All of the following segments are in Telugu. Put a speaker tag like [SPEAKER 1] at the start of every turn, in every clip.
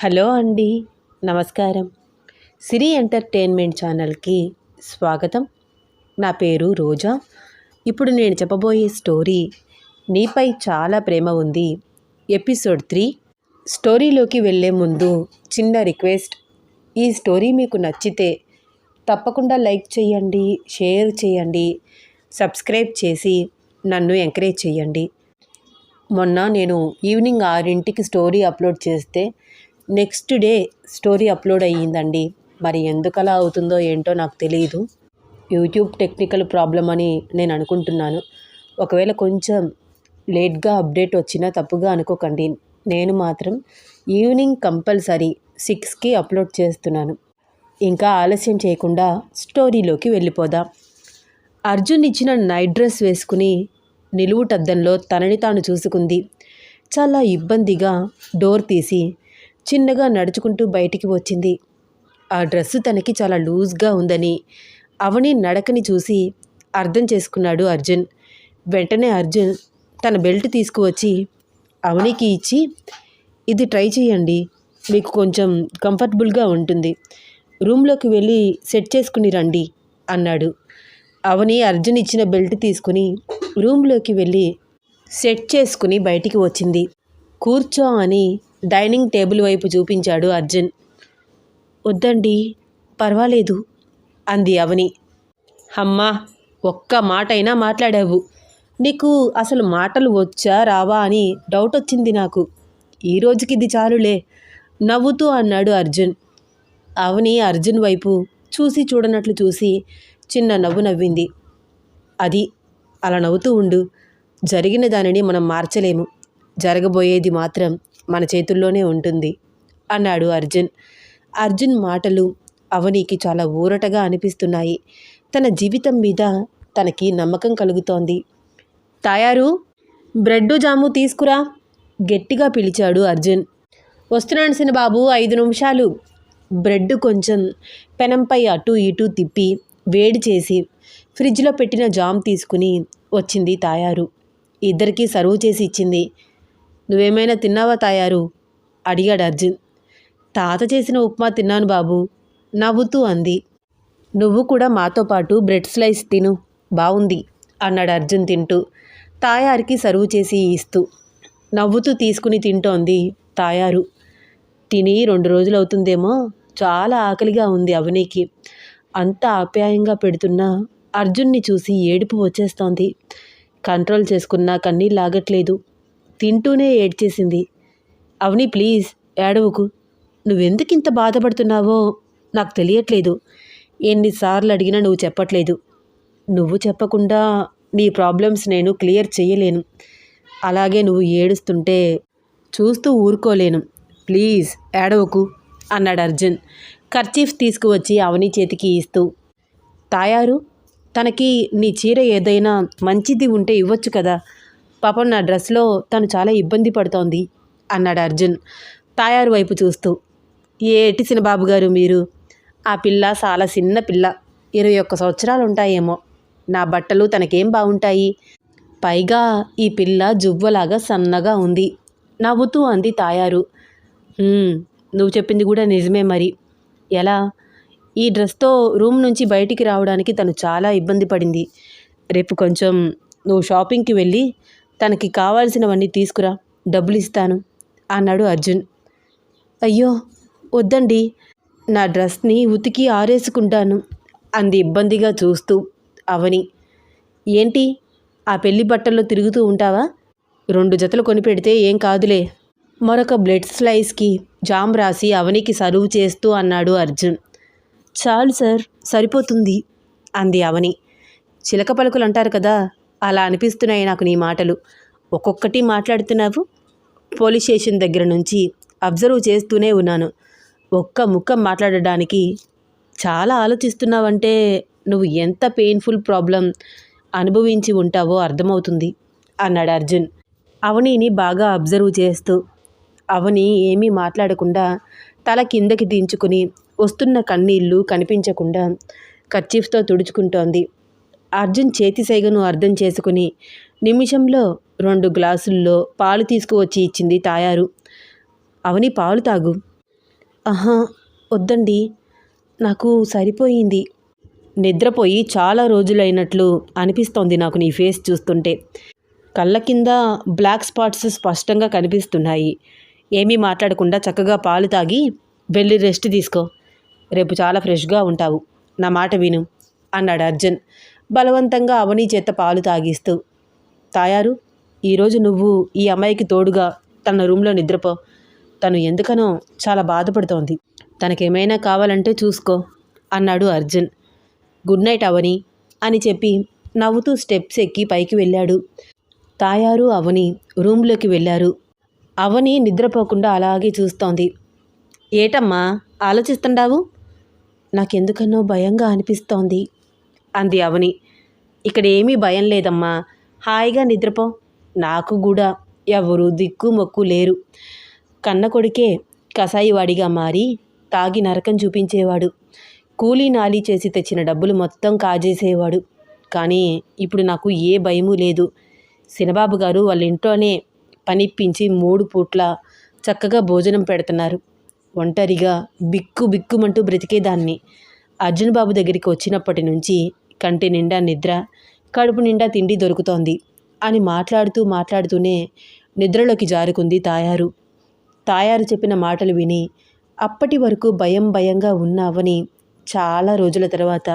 [SPEAKER 1] హలో అండి, నమస్కారం. సిరి ఎంటర్టైన్మెంట్ ఛానల్కి స్వాగతం. నా పేరు రోజా. ఇప్పుడు నేను చెప్పబోయే స్టోరీ నీపై చాలా ప్రేమ ఉంది, ఎపిసోడ్ 3. స్టోరీలోకి వెళ్ళే ముందు చిన్న రిక్వెస్ట్. ఈ స్టోరీ మీకు నచ్చితే తప్పకుండా లైక్ చేయండి, షేర్ చేయండి, సబ్స్క్రైబ్ చేసి నన్ను ఎంకరేజ్ చేయండి. మొన్న నేను ఈవినింగ్ 6ంటికి స్టోరీ అప్లోడ్ చేస్తే నెక్స్ట్ డే స్టోరీ అప్లోడ్ అయ్యిందండి. మరి ఎందుకలా అవుతుందో ఏంటో నాకు తెలియదు. యూట్యూబ్ టెక్నికల్ ప్రాబ్లం అని నేను అనుకుంటున్నాను. ఒకవేళ కొంచెం లేట్గా అప్డేట్ వచ్చినా తప్పుగా అనుకోకండి. నేను మాత్రం ఈవినింగ్ కంపల్సరీ 6కి అప్లోడ్ చేస్తున్నాను. ఇంకా ఆలస్యం చేయకుండా స్టోరీలోకి వెళ్ళిపోదాం. అర్జున్ ఇచ్చిన నైట్ డ్రెస్ వేసుకుని నిలువుటద్దంలో తనని తాను చూసుకుంది. చాలా ఇబ్బందిగా డోర్ తీసి చిన్నగా నడుచుకుంటూ బయటికి వచ్చింది. ఆ డ్రెస్సు తనకి చాలా లూజ్గా ఉందని అవని నడకని చూసి అర్థం చేసుకున్నాడు అర్జున్. వెంటనే అర్జున్ తన బెల్ట్ తీసుకువచ్చి అవనికి ఇచ్చి, ఇది ట్రై చేయండి, మీకు కొంచెం కంఫర్టబుల్గా ఉంటుంది, రూమ్లోకి వెళ్ళి సెట్ చేసుకుని రండి అన్నాడు. అవని అర్జున్ ఇచ్చిన బెల్ట్ తీసుకుని రూమ్లోకి వెళ్ళి సెట్ చేసుకుని బయటికి వచ్చింది. కూర్చో అని డైనింగ్ టేబుల్ వైపు చూపించాడు అర్జున్. వద్దండి, పర్వాలేదు అంది అవని. అమ్మా, ఒక్క మాటైనా మాట్లాడావు. నీకు అసలు మాటలు వచ్చా రావా అని డౌట్ వచ్చింది నాకు. ఈ రోజుకి ఇది చాలులే నవ్వుతూ అన్నాడు అర్జున్. అవని అర్జున్ వైపు చూసి చూడనట్లు చూసి చిన్న నవ్వు నవ్వింది. అది అలా నవ్వుతూ ఉండు. జరిగిన దానిని మనం మార్చలేము, జరగబోయేది మాత్రం మన చేతుల్లోనే ఉంటుంది అన్నాడు అర్జున్. అర్జున్ మాటలు అవనికి చాలా ఊరటగా అనిపిస్తున్నాయి. తన జీవితం మీద తనకి నమ్మకం కలుగుతోంది. తాయారు, బ్రెడ్డు జాము తీసుకురా గట్టిగా పిలిచాడు అర్జున్. వస్తున్నాను సినబాబు, 5 నిమిషాలు. బ్రెడ్ కొంచెం పెనంపై అటూ ఇటూ తిప్పి వేడి చేసి ఫ్రిడ్జ్లో పెట్టిన జామ్ తీసుకుని వచ్చింది తాయారు. ఇద్దరికీ సర్వ్ చేసి ఇచ్చింది. నువ్వేమైనా తిన్నావా తాయారు అడిగాడు అర్జున్. తాత చేసిన ఉప్మా తిన్నాను బాబు నవ్వుతూ అంది. నువ్వు కూడా మాతో పాటు బ్రెడ్ స్లైస్ తిను, బాగుంది అన్నాడు అర్జున్ తింటూ, తాయారికి సర్వ్ చేసి ఇస్తూ. నవ్వుతూ తీసుకుని తింటోంది తాయారు. తిని 2 రోజులవుతుందేమో, చాలా ఆకలిగా ఉంది అవనికి. అంత ఆప్యాయంగా పెడుతున్నా అర్జున్ని చూసి ఏడుపు వచ్చేస్తోంది. కంట్రోల్ చేసుకున్నా కన్నీళ్ళు లాగట్లేదు. తింటూనే ఏడ్చేసింది. అవని ప్లీజ్ ఏడవకు, నువ్వెందుకు ఇంత బాధపడుతున్నావో నాకు తెలియట్లేదు. ఎన్నిసార్లు అడిగినా నువ్వు చెప్పట్లేదు. నువ్వు చెప్పకుండా నీ ప్రాబ్లమ్స్ నేను క్లియర్ చేయలేను. అలాగే నువ్వు ఏడుస్తుంటే చూస్తూ ఊరుకోలేను. ప్లీజ్ ఏడవకు అన్నాడు అర్జున్ కర్చీఫ్ తీసుకువచ్చి అవని చేతికి ఇస్తూ. తాయారు, తనకి నీ చీర ఏదైనా మంచిది ఉంటే ఇవ్వచ్చు కదా, పాపం నా డ్రెస్లో తను చాలా ఇబ్బంది పడుతోంది అన్నాడు అర్జున్ తాయారు వైపు చూస్తూ. ఏటి సినబాబు గారు మీరు, ఆ పిల్ల చాలా చిన్న పిల్ల, 21 సంవత్సరాలు ఉంటాయేమో. నా బట్టలు తనకేం బాగుంటాయి, పైగా ఈ పిల్ల జువ్వలాగా సన్నగా ఉంది నవ్వుతూ అంది తాయారు. నువ్వు చెప్పింది కూడా నిజమే. మరి ఎలా? ఈ డ్రెస్తో రూమ్ నుంచి బయటికి రావడానికి తను చాలా ఇబ్బంది పడింది. రేపు కొంచెం నువ్వు షాపింగ్కి వెళ్ళి తనకి కావాల్సినవన్నీ తీసుకురా, డబ్బులు ఇస్తాను అన్నాడు అర్జున్. అయ్యో వద్దండి, నా డ్రెస్ని ఉతికి ఆరేసుకుంటాను అంది ఇబ్బందిగా చూస్తూ అవని. ఏంటి, ఆ పెళ్లి బట్టల్లో తిరుగుతూ ఉంటావా? 2 జతలు కొనిపెడితే ఏం కాదులే. మరొక బ్రెడ్ స్లైస్కి జామ్ రాసి అవనికి సర్వ్ చేస్తూ అన్నాడు అర్జున్. చాలు సార్, సరిపోతుంది అంది అవని. చిలక పలుకులు అంటారు కదా, అలా అనిపిస్తున్నాయి నాకు నీ మాటలు. ఒక్కొక్కటి మాట్లాడుతున్నావు. పోలీస్ స్టేషన్ దగ్గర నుంచి అబ్జర్వ్ చేస్తూనే ఉన్నాను. ఒక్క ముక్క మాట్లాడడానికి చాలా ఆలోచిస్తున్నావంటే నువ్వు ఎంత పెయిన్ఫుల్ ప్రాబ్లం అనుభవించి ఉంటావో అర్థమవుతుంది అన్నాడు అర్జున్ అవనిని బాగా అబ్జర్వ్ చేస్తూ. అవని ఏమీ మాట్లాడకుండా తల కిందకి దించుకుని వస్తున్న కన్నీళ్లు కనిపించకుండా కర్చీఫ్తో తుడుచుకుంటోంది. అర్జున్ చేతి సైగను అర్థం చేసుకుని నిమిషంలో 2 గ్లాసుల్లో పాలు తీసుకువచ్చి ఇచ్చింది తాయారు. అవని పాలు తాగు, ఆహా, వద్దండి, నాకు సరిపోయింది. నిద్రపోయి చాలా రోజులైనట్లు అనిపిస్తోంది నాకు నీ ఫేస్ చూస్తుంటే. కళ్ళ కింద బ్లాక్ స్పాట్స్ స్పష్టంగా కనిపిస్తున్నాయి. ఏమీ మాట్లాడకుండా చక్కగా పాలు తాగి వెళ్ళి రెస్ట్ తీసుకో. రేపు చాలా ఫ్రెష్గా ఉంటావు. నా మాట విను అన్నాడు అర్జున్ బలవంతంగా అవని చేత పాలు తాగిస్తూ. తాయారు, ఈరోజు నువ్వు ఈ అమ్మాయికి తోడుగా తన రూమ్లో నిద్రపో. తను ఎందుకనో చాలా బాధపడుతోంది. తనకేమైనా కావాలంటే చూసుకో అన్నాడు అర్జున్. గుడ్ నైట్ అవని అని చెప్పి నవ్వుతూ స్టెప్స్ ఎక్కి పైకి వెళ్ళాడు. తాయారు అవని రూమ్లోకి వెళ్ళారు. అవని నిద్రపోకుండా అలాగే చూస్తోంది. ఏటమ్మా ఆలోచిస్తుండావు? నాకెందుకనో భయంగా అనిపిస్తోంది అంది అవని. ఇక్కడ ఏమీ భయం లేదమ్మా, హాయిగా నిద్రపో. నాకు కూడా ఎవరు దిక్కు మొక్కు లేరు. కన్న కొడుకే కసాయివాడిగా మారి తాగి నరకం చూపించేవాడు. కూలీ నాలీ చేసి తెచ్చిన డబ్బులు మొత్తం కాజేసేవాడు. కానీ ఇప్పుడు నాకు ఏ భయమూ లేదు. సినబాబు గారు వాళ్ళ ఇంట్లోనే పనిప్పించి 3 పూట్ల చక్కగా భోజనం పెడుతున్నారు. ఒంటరిగా బిక్కు బిక్కుమంటూ బ్రతికేదాన్ని. అర్జున్ బాబు దగ్గరికి వచ్చినప్పటి నుంచి కంటి నిండా నిద్ర, కడుపు నిండా తిండి దొరుకుతోంది అని మాట్లాడుతూనే నిద్రలోకి జారుకుంది తాయారు. తాయారు చెప్పిన మాటలు విని అప్పటి వరకు భయంగా ఉన్న అవని చాలా రోజుల తర్వాత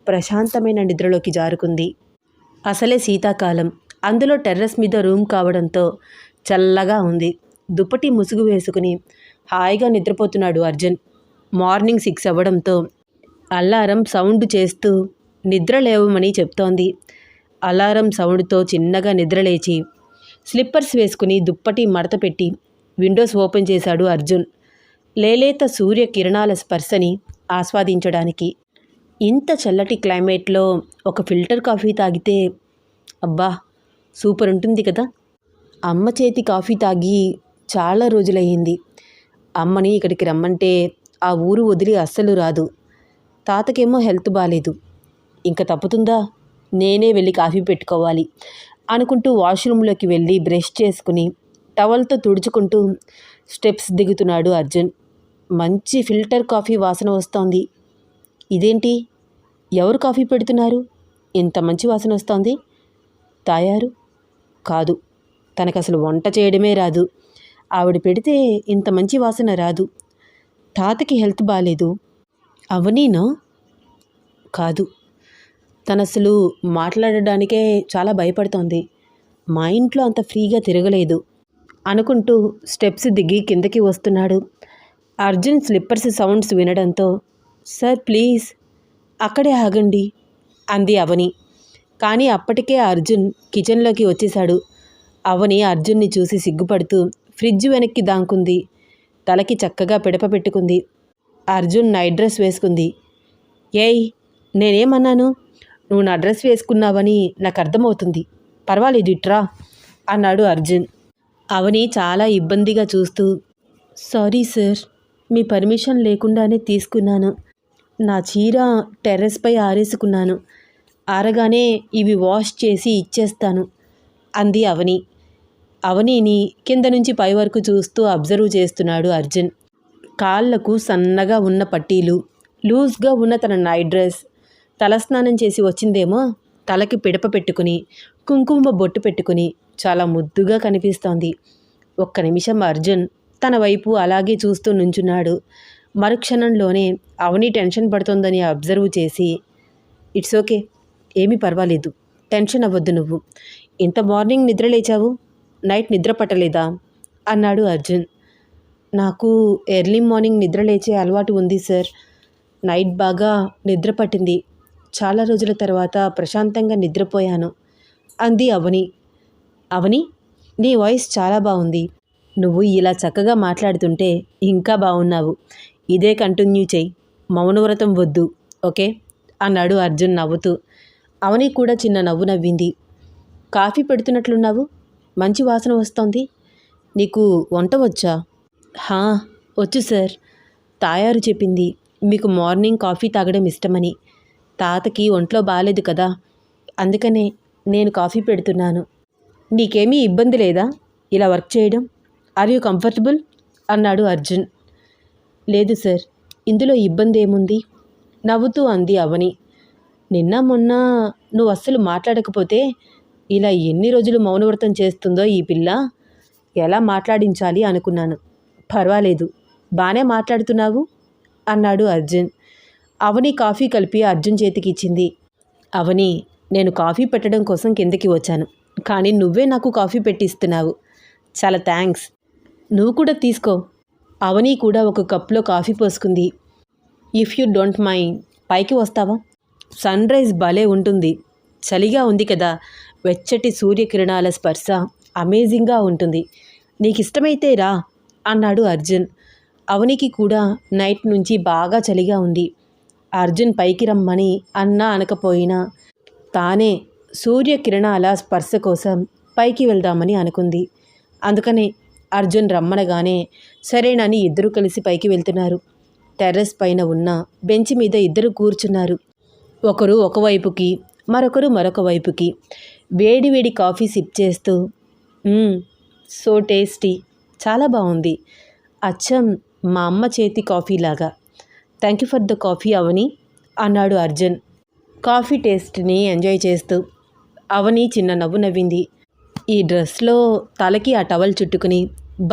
[SPEAKER 1] ప్రశాంతమైన నిద్రలోకి జారుకుంది. అసలే శీతాకాలం, అందులో టెర్రస్ మీద రూమ్ కావడంతో చల్లగా ఉంది. దుప్పటి ముసుగు వేసుకుని హాయిగా నిద్రపోతున్నాడు అర్జున్. మార్నింగ్ 6 అవ్వడంతో అలారం సౌండ్ చేస్తూ నిద్ర లేవమని చెప్తోంది. అలారం సౌండ్తో చిన్నగా నిద్రలేచి స్లిప్పర్స్ వేసుకుని దుప్పటి మడత పెట్టి విండోస్ ఓపెన్ చేశాడు అర్జున్. లేలేత సూర్య కిరణాల స్పర్శని ఆస్వాదించడానికి. ఇంత చల్లటి క్లైమేట్లో ఒక ఫిల్టర్ కాఫీ తాగితే అబ్బా సూపర్ ఉంటుంది కదా. అమ్మ చేతి కాఫీ తాగి చాలా రోజులయ్యింది. అమ్మని ఇక్కడికి రమ్మంటే ఆ ఊరు వదిలి అస్సలు రాదు. తాతకేమో హెల్త్ బాలేదు. ఇంకా తప్పుతుందా, నేనే వెళ్ళి కాఫీ పెట్టుకోవాలి అనుకుంటూ వాష్రూమ్లోకి వెళ్ళి బ్రష్ చేసుకుని టవల్తో తుడుచుకుంటూ స్టెప్స్ దిగుతున్నాడు అర్జున్. మంచి ఫిల్టర్ కాఫీ వాసన వస్తోంది. ఇదేంటి, ఎవరు కాఫీ పెడుతున్నారు? ఇంత మంచి వాసన వస్తోంది. తాయారు? కాదు, తనకసలు వంట చేయడమే రాదు. ఆవిడ పెడితే ఇంత మంచి వాసన రాదు. తాతకి హెల్త్ బాలేదు. అవనీనా? కాదు, తనసలు మాట్లాడడానికే చాలా భయపడుతోంది. మా ఇంట్లో అంత ఫ్రీగా తిరగలేదు అనుకుంటూ స్టెప్స్ దిగి కిందకి వస్తున్నాడు. అర్జున్ స్లిప్పర్స్ సౌండ్స్ వినడంతో సార్ ప్లీజ్ అక్కడే ఆగండి అంది అవని. కానీ అప్పటికే అర్జున్ కిచెన్లోకి వచ్చేశాడు. అవని అర్జున్ని చూసి సిగ్గుపడుతూ ఫ్రిడ్జ్ వెనక్కి దాంకుంది. తలకి చక్కగా పిడప పెట్టుకుంది. అర్జున్ నైట్ డ్రెస్ వేసుకుంది. ఏయ్, నేనేమన్నాను? నువ్వు నా డ్రెస్ వేసుకున్నావని నాకు అర్థమవుతుంది. పర్వాలేదు, ఇట్రా అన్నాడు అర్జున్. అవని చాలా ఇబ్బందిగా చూస్తూ సారీ సార్, మీ పర్మిషన్ లేకుండానే తీసుకున్నాను. నా చీర టెర్రస్పై ఆరేసుకున్నాను. ఆరగానే ఇవి వాష్ చేసి ఇచ్చేస్తాను అంది అవని. అవనిని కింద నుంచి పై వరకు చూస్తూ అబ్జర్వ్ చేస్తున్నాడు అర్జున్. కాళ్లకు సన్నగా ఉన్న పట్టీలు, లూజ్గా ఉన్న తన నైట్ డ్రెస్. తలస్నానం చేసి వచ్చిందేమో. తలకి పిడప పెట్టుకుని కుంకుమ బొట్టు పెట్టుకుని చాలా ముద్దుగా కనిపిస్తోంది. ఒక్క నిమిషం అర్జున్ తన వైపు అలాగే చూస్తూ నుంచున్నాడు. మరుక్షణంలోనే అవని టెన్షన్ పడుతోందని అబ్జర్వ్ చేసి ఇట్స్ ఓకే, ఏమీ పర్వాలేదు, టెన్షన్ అవ్వద్దు. నువ్వు ఇంత మార్నింగ్ నిద్ర లేచావు, నైట్ నిద్ర పట్టలేదా అన్నాడు అర్జున్. నాకు ఎర్లీ మార్నింగ్ నిద్ర లేచే అలవాటు ఉంది సార్. నైట్ బాగా నిద్ర పట్టింది. చాలా రోజుల తర్వాత ప్రశాంతంగా నిద్రపోయాను అంది అవని. అవని, నీ వాయిస్ చాలా బాగుంది. నువ్వు ఇలా చక్కగా మాట్లాడుతుంటే ఇంకా బాగున్నావు. ఇదే కంటిన్యూ చెయ్యి. మౌనవ్రతం వద్దు, ఓకే అన్నాడు అర్జున్ నవ్వుతూ. అవని కూడా చిన్న నవ్వు నవ్వింది. కాఫీ పెడుతున్నట్లున్నావు, మంచి వాసన వస్తోంది. నీకు వంట వచ్చా? హా, వచ్చు సార్. తాయారు చెప్పింది మీకు మార్నింగ్ కాఫీ తాగడం ఇష్టమని. తాతకి ఒంట్లో బాగాలేదు కదా, అందుకనే నేను కాఫీ పెడుతున్నాను. నీకేమీ ఇబ్బంది లేదా ఇలా వర్క్ చేయడం? ఆర్ యూ కంఫర్టబుల్ అన్నాడు అర్జున్. లేదు సార్, ఇందులో ఇబ్బంది ఏముంది నవ్వుతూ అంది అవని. నిన్న మొన్న నువ్వు అస్సలు మాట్లాడకపోతే ఇలా ఎన్ని రోజులు మౌనవ్రతం చేస్తుందో ఈ పిల్ల, ఎలా మాట్లాడించాలి అనుకున్నాను. పర్వాలేదు, బానే మాట్లాడుతున్నావు అన్నాడు అర్జున్. అవని కాఫీ కలిపి అర్జున్ చేతికిచ్చింది. అవని, నేను కాఫీ పెట్టడం కోసం కిందకి వచ్చాను, కానీ నువ్వే నాకు కాఫీ పెట్టిస్తున్నావు. చాలా థ్యాంక్స్. నువ్వు కూడా తీసుకో. అవని కూడా ఒక కప్లో కాఫీ పోసుకుంది. ఇఫ్ యూ డోంట్ మైండ్ పైకి వస్తావా? సన్ రైజ్ భలే ఉంటుంది. చలిగా ఉంది కదా, వెచ్చటి సూర్యకిరణాల స్పర్శ అమేజింగ్గా ఉంటుంది. నీకు ఇష్టమైతే రా అన్నాడు అర్జున్. అవనికి కూడా నైట్ నుంచి బాగా చలిగా ఉంది. అర్జున్ పైకి రమ్మని అన్నా అనకపోయినా తానే సూర్యకిరణాల స్పర్శ కోసం పైకి వెళ్దామని అనుకుంది. అందుకనే అర్జున్ రమ్మనగానే సరేనని ఇద్దరూ కలిసి పైకి వెళ్తున్నారు. టెర్రస్ పైన ఉన్న బెంచ్ మీద ఇద్దరు కూర్చున్నారు. ఒకరు ఒకవైపుకి, మరొకరు మరొక వైపుకి. వేడి వేడి కాఫీ సిప్ చేస్తూ, సో టేస్టీ, చాలా బాగుంది, అచ్చం మా అమ్మ చేతి కాఫీలాగా. Thank you for the coffee Avani అన్నాడు అర్జున్ కాఫీ టేస్ట్ని ఎంజాయ్ చేస్తూ. అవని చిన్న నవ్వు నవ్వింది. ఈ డ్రెస్లో తలకి ఆ టవల్ చుట్టుకుని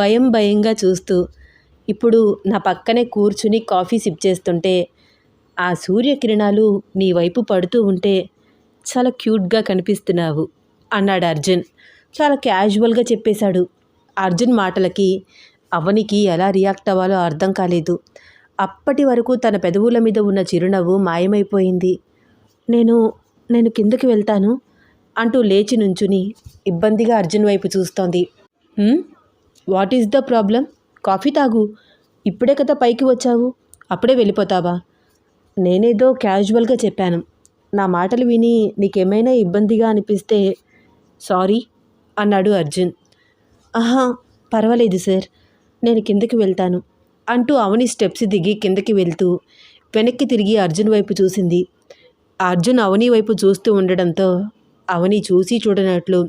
[SPEAKER 1] భయం భయంగా చూస్తూ, ఇప్పుడు నా పక్కనే కూర్చుని కాఫీ సిప్ చేస్తుంటే ఆ సూర్యకిరణాలు నీ వైపు పడుతూ ఉంటే చాలా క్యూట్గా కనిపిస్తున్నావు అన్నాడు అర్జున్. చాలా క్యాజువల్గా చెప్పేశాడు. అర్జున్ మాటలకి అవనికి ఎలా రియాక్ట్ అవ్వాలో అర్థం కాలేదు. అప్పటి వరకు తన పెదవుల మీద ఉన్న చిరునవ్వు మాయమైపోయింది. నేను కిందకి వెళ్తాను అంటూ లేచి నుంచుని ఇబ్బందిగా అర్జున్ వైపు చూస్తోంది. What is the problem? Coffee తాగు. ఇప్పుడే కదా పైకి వచ్చావు, అప్పుడే వెళ్ళిపోతావా? నేనేదో క్యాజువల్గా చెప్పాను. నా మాటలు విని నీకేమైనా ఇబ్బందిగా అనిపిస్తే సారీ అన్నాడు అర్జున్. ఆహా, పర్వాలేదు సార్, నేను కిందకి వెళ్తాను అంటూ అవని స్టెప్స్ దిగి కిందకి వెళ్తూ వెనక్కి తిరిగి అర్జున్ వైపు చూసింది. అర్జున్ అవని వైపు చూస్తూ ఉండడంతో అవని చూసి చూడనట్లు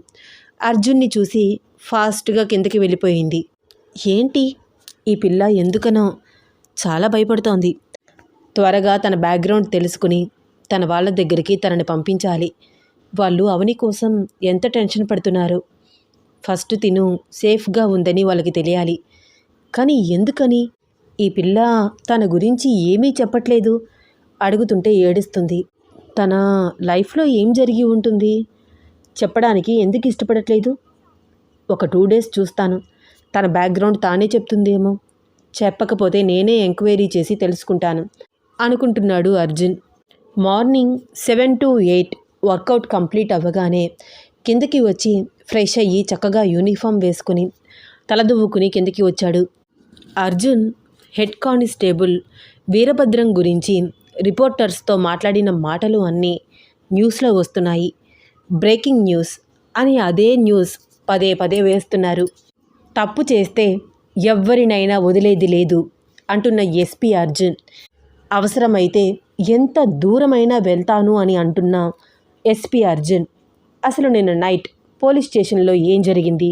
[SPEAKER 1] అర్జున్ని చూసి ఫాస్ట్గా కిందకి వెళ్ళిపోయింది. ఏంటి ఈ పిల్ల ఎందుకనో చాలా భయపడుతోంది. త్వరగా తన బ్యాక్గ్రౌండ్ తెలుసుకుని తన వాళ్ళ దగ్గరికి తనని పంపించాలి. వాళ్ళు అవని కోసం ఎంత టెన్షన్ పడుతున్నారు. ఫస్ట్ తిను సేఫ్గా ఉందని వాళ్ళకి తెలియాలి. కానీ ఎందుకని ఈ పిల్ల తన గురించి ఏమీ చెప్పట్లేదు? అడుగుతుంటే ఏడుస్తుంది. తన లైఫ్లో ఏం జరిగి ఉంటుంది? చెప్పడానికి ఎందుకు ఇష్టపడట్లేదు? ఒక 2 days చూస్తాను, తన బ్యాక్గ్రౌండ్ తానే చెప్తుందేమో. చెప్పకపోతే నేనే ఎంక్వైరీ చేసి తెలుసుకుంటాను అనుకుంటున్నాడు Arjun. Morning 7 to 8 workout complete అవ్వగానే కిందకి వచ్చి ఫ్రెష్ అయ్యి చక్కగా యూనిఫామ్ వేసుకుని తలదువ్వుకుని కిందకి వచ్చాడు. అర్జున్ హెడ్ కానిస్టేబుల్ వీరభద్రం గురించి రిపోర్టర్స్తో మాట్లాడిన మాటలు అన్నీ న్యూస్లో వస్తున్నాయి. బ్రేకింగ్ న్యూస్ అని అదే న్యూస్ పదే పదే వేస్తున్నారు. తప్పు చేస్తే ఎవ్వరినైనా వదిలేది లేదు అంటున్న ఎస్పీ అర్జున్, అవసరమైతే ఎంత దూరమైనా వెళ్తాను అని అంటున్న ఎస్పీ అర్జున్, అసలు నిన్న నైట్ పోలీస్ స్టేషన్లో ఏం జరిగింది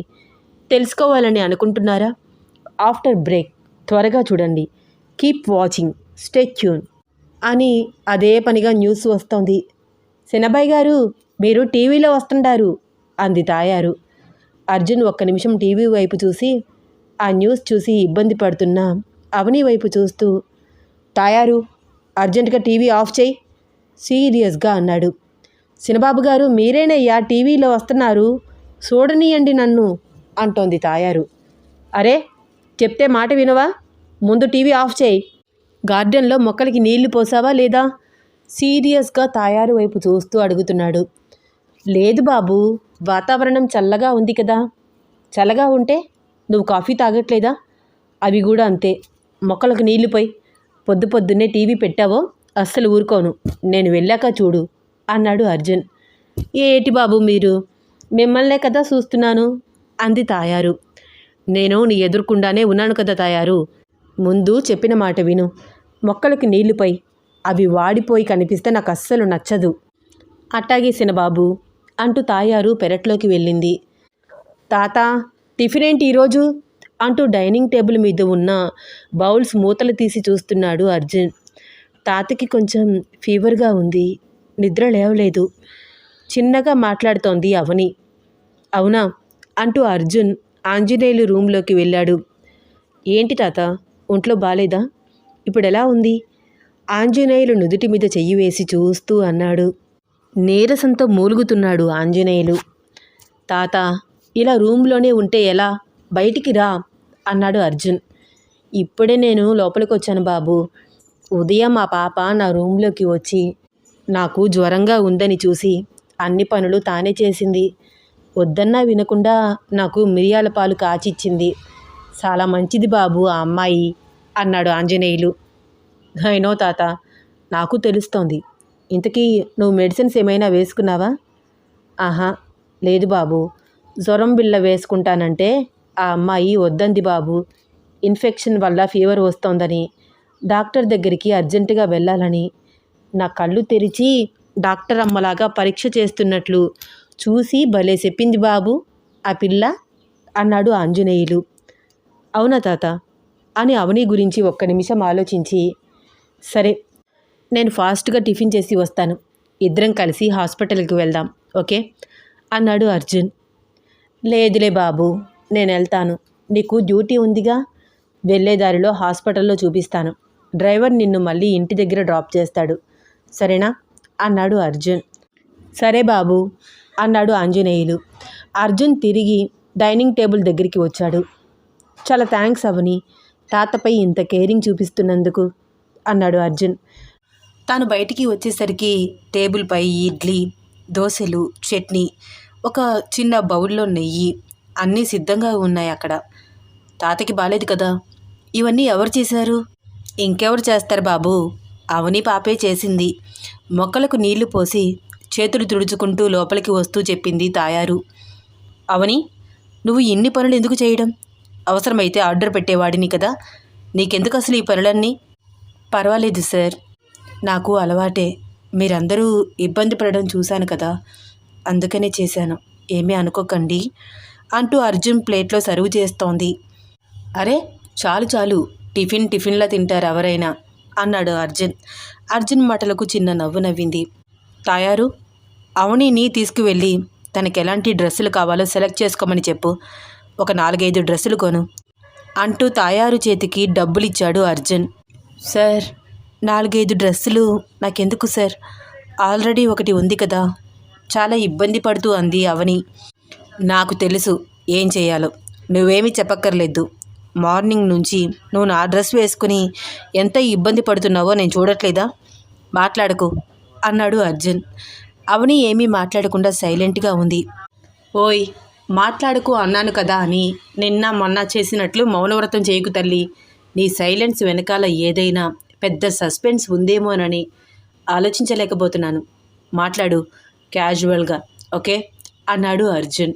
[SPEAKER 1] తెలుసుకోవాలని అనుకుంటున్నారా? ఆఫ్టర్ బ్రేక్ త్వరగా చూడండి. కీప్ వాచింగ్, స్టే ట్యూన్ అని అదే పనిగా న్యూస్ వస్తోంది. శనబాయ్ గారు, మీరు టీవీలో వస్తుంటారు అంది తాయారు. అర్జున్ ఒక్క నిమిషం టీవీ వైపు చూసి ఆ న్యూస్ చూసి ఇబ్బంది పడుతున్న అవని వైపు చూస్తూ, తాయారు, అర్జెంటుగా టీవీ ఆఫ్ చేయి సీరియస్గా అన్నాడు. సినబాబు గారు, మీరేనయ్యా టీవీలో వస్తున్నారు, చూడనీయండి నన్ను అంటోంది తాయారు. అరే, చెప్తే మాట వినవా? ముందు టీవీ ఆఫ్ చేయి. గార్డెన్లో మొక్కలకి నీళ్లు పోసావా లేదా? సీరియస్గా తాయారు వైపు చూస్తూ అడుగుతున్నాడు. లేదు బాబు, వాతావరణం చల్లగా ఉంది కదా. చల్లగా ఉంటే నువ్వు కాఫీ తాగట్లేదా? అవి కూడా అంతే. మొక్కలకు నీళ్లు పోయి. పొద్దున్నే టీవీ పెట్టావో అస్సలు ఊరుకోను, నేను వెళ్ళాక చూడు అన్నాడు అర్జున్. ఏటి బాబు మీరు, మిమ్మల్నే కదా చూస్తున్నాను అంది తాయారు. నేను నీ ఎదురుకుండానే ఉన్నాను కదా తాయారు, ముందు చెప్పిన మాట విను. మొక్కలకి నీళ్లు పోయి, అవి వాడిపోయి కనిపిస్తే నాకు అస్సలు నచ్చదు. అట్టాగే సినబాబు అంటూ తాయారు పెరట్లోకి వెళ్ళింది. తాత, టిఫిన్ ఏంటి ఈరోజు అంటూ డైనింగ్ టేబుల్ మీద ఉన్న బౌల్స్ మూతలు తీసి చూస్తున్నాడు అర్జున్. తాతకి కొంచెం ఫీవర్గా ఉంది, నిద్ర లేవలేదు. చిన్నగా మాట్లాడుతోంది అవని. అవునా అంటూ అర్జున్ ఆంజనేయులు రూంలోకి వెళ్ళాడు. ఏంటి తాత, ఒంట్లో బాలేదా? ఇప్పుడెలా ఉంది? ఆంజనేయులు నుదుటి మీద చెయ్యి వేసి చూస్తూ అన్నాడు. నీరసంతో మూలుగుతున్నాడు ఆంజనేయులు. తాత, ఇలా రూంలోనే ఉంటే ఎలా? బయటికి రా అన్నాడు అర్జున్. ఇప్పుడే నేను లోపలికి వచ్చాను బాబు. ఉదయం మా పాప నా రూంలోకి వచ్చి నాకు జ్వరంగా ఉందని చూసి అన్ని పనులు తానే చేసింది. వద్దన్నా వినకుండా నాకు మిరియాల పాలు కాచిచ్చింది. చాలా మంచిది బాబు ఆ అమ్మాయి అన్నాడు ఆంజనేయులు. అయినో తాత, నాకు తెలుస్తోంది. ఇంతకీ నువ్వు మెడిసిన్స్ ఏమైనా వేసుకున్నావా? ఆహా, లేదు బాబు. జ్వరం బిళ్ళ వేసుకుంటానంటే ఆ అమ్మాయి వద్దంది బాబు. ఇన్ఫెక్షన్ వల్ల ఫీవర్ వస్తోందని, డాక్టర్ దగ్గరికి అర్జెంటుగా వెళ్ళాలని. నా కళ్ళు తెరిచి డాక్టర్ అమ్మలాగా పరీక్ష చేస్తున్నట్లు చూసి భలే చెప్పింది బాబు ఆ పిల్ల అన్నాడు ఆంజనేయులు. అవునా తాత అని అవని గురించి ఒక్క నిమిషం ఆలోచించి, సరే నేను ఫాస్ట్గా టిఫిన్ చేసి వస్తాను, ఇద్దరం కలిసి హాస్పిటల్కి వెళ్దాం, ఓకే అన్నాడు అర్జున్. లేదులే బాబు, నేను వెళ్తాను. నీకు డ్యూటీ ఉందిగా, వెళ్ళేదారిలో హాస్పిటల్లో చూపిస్తాను. డ్రైవర్ నిన్ను మళ్ళీ ఇంటి దగ్గర డ్రాప్ చేస్తాడు, సరేనా అన్నాడు అర్జున్. సరే బాబు అన్నాడు ఆంజనేయులు. అర్జున్ తిరిగి డైనింగ్ టేబుల్ దగ్గరికి వచ్చాడు. చాలా థ్యాంక్స్ అవని, తాతపై ఇంత కేరింగ్ చూపిస్తున్నందుకు అన్నాడు అర్జున్. తాను బయటికి వచ్చేసరికి టేబుల్పై ఇడ్లీ, దోశలు, చట్నీ, ఒక చిన్న బౌల్లో నెయ్యి అన్నీ సిద్ధంగా ఉన్నాయి అక్కడ. తాతకి బాలేదు కదా, ఇవన్నీ ఎవరు చేశారు? ఇంకెవరు చేస్తారు బాబు, అవని పాపే చేసింది. మొక్కలకు నీళ్లు పోసి చేతులు తుడుచుకుంటూ లోపలికి వస్తూ చెప్పింది తాయారు. అవని, నువ్వు ఇన్ని పనులు ఎందుకు చేయడం? అవసరమైతే ఆర్డర్ పెట్టేవాడిని కదా, నీకెందుకు అసలు ఈ పనులన్నీ? పర్వాలేదు సార్, నాకు అలవాటే. మీరందరూ ఇబ్బంది పడడం చూశాను కదా, అందుకనే చేశాను, ఏమీ అనుకోకండి అంటూ అర్జున్ ప్లేట్లో సర్వ్ చేస్తోంది. అరే చాలు చాలు, టిఫిన్లా తింటారు ఎవరైనా అన్నాడు అర్జున్. అర్జున్ మాటలకు చిన్న నవ్వు నవ్వింది. తాయారు, అవనిని తీసుకువెళ్ళి తనకి ఎలాంటి డ్రెస్సులు కావాలో సెలెక్ట్ చేసుకోమని చెప్పు, ఒక 4-5 డ్రెస్సులు కొను అంటూ తాయారు చేతికి డబ్బులిచ్చాడు అర్జున్. సార్, 4-5 డ్రెస్సులు నాకెందుకు సార్, ఆల్రెడీ ఒకటి ఉంది కదా, చాలా ఇబ్బంది పడుతూ అంది అవని. నాకు తెలుసు ఏం చేయాలో, నువ్వేమీ చెప్పక్కర్లేదు. మార్నింగ్ నుంచి నువ్వు నా డ్రెస్ వేసుకుని ఎంత ఇబ్బంది పడుతున్నావో నేను చూడట్లేదా? మాట్లాడకు అన్నాడు అర్జున్. అవని ఏమీ మాట్లాడకుండా సైలెంట్గా ఉంది. ఓయ్, మాట్లాడకు అన్నాను కదా అని నిన్న మొన్న చేసినట్లు మౌనవ్రతం చేయకు తల్లి. నీ సైలెన్స్ వెనకాల ఏదైనా పెద్ద సస్పెన్స్ ఉందేమోనని ఆలోచించలేకపోతున్నాను. మాట్లాడు క్యాజువల్గా, ఓకే అన్నాడు అర్జున్.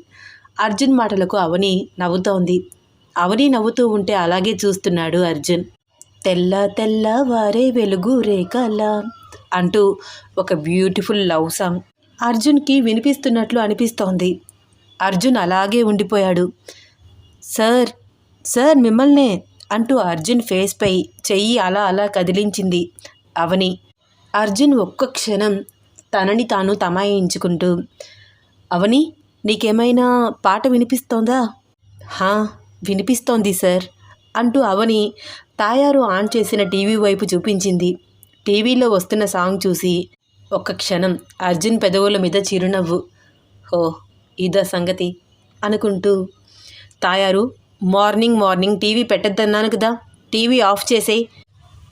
[SPEAKER 1] అర్జున్ మాటలకు అవని నవ్వుతోంది. అవని నవ్వుతూ ఉంటే అలాగే చూస్తున్నాడు అర్జున్. తెల్ల తెల్లవారే వెలుగు రేఖలా అంటూ ఒక బ్యూటిఫుల్ లవ్ సాంగ్ అర్జున్కి వినిపిస్తున్నట్లు అనిపిస్తోంది. అర్జున్ అలాగే ఉండిపోయాడు. సార్, సార్ మిమ్మల్నే అంటూ అర్జున్ ఫేస్పై చెయ్యి అలా అలా కదిలించింది అవని. అర్జున్ ఒక్క క్షణం తనని తాను తమాయించుకుంటూ, అవని నీకేమైనా పాట వినిపిస్తోందా? హా, వినిపిస్తోంది సార్ అంటూ అవని తాయారు ఆన్ చేసిన టీవీ వైపు చూపించింది. టీవీలో వస్తున్న సాంగ్ చూసి ఒక్క క్షణం అర్జున్ పెదవుల మీద చిరునవ్వు. హో, ఇదా సంగతి అనుకుంటూ, తాయారు, మార్నింగ్ టీవీ పెట్టద్దన్నాను కదా, టీవీ ఆఫ్ చేసేయ్.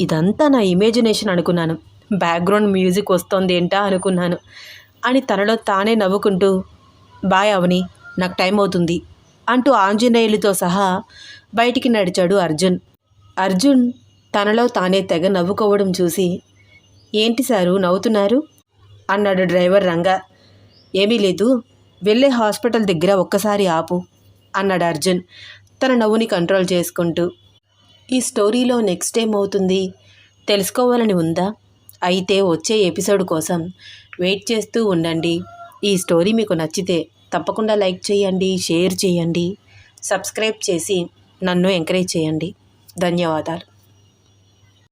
[SPEAKER 1] ఇదంతా నా ఇమేజినేషన్ అనుకున్నాను, బ్యాక్గ్రౌండ్ మ్యూజిక్ వస్తోంది ఏంటా అనుకున్నాను అని తనలో తానే నవ్వుకుంటూ, బాయ్ అవని, నాకు టైం అవుతుంది అంటూ ఆంజనేయులతో సహా బయటికి నడిచాడు అర్జున్. అర్జున్ తనలో తానే తెగ నవ్వుకోవడం చూసి, ఏంటి సారు నవ్వుతున్నారు అన్నాడు డ్రైవర్ రంగా. ఏమీ లేదు, వెళ్ళే హాస్పిటల్ దగ్గర ఒక్కసారి ఆపు అన్నాడు అర్జున్ తన నవ్వుని కంట్రోల్ చేసుకుంటూ. ఈ స్టోరీలో నెక్స్ట్ ఏమవుతుంది తెలుసుకోవాలని ఉందా? అయితే వచ్చే ఎపిసోడ్ కోసం వెయిట్ చేస్తూ ఉండండి. ఈ స్టోరీ మీకు నచ్చితే తప్పకుండా లైక్ చేయండి, షేర్ చేయండి, సబ్స్క్రైబ్ చేసి నన్ను ఎంకరేజ్ చేయండి. ధన్యవాదాలు.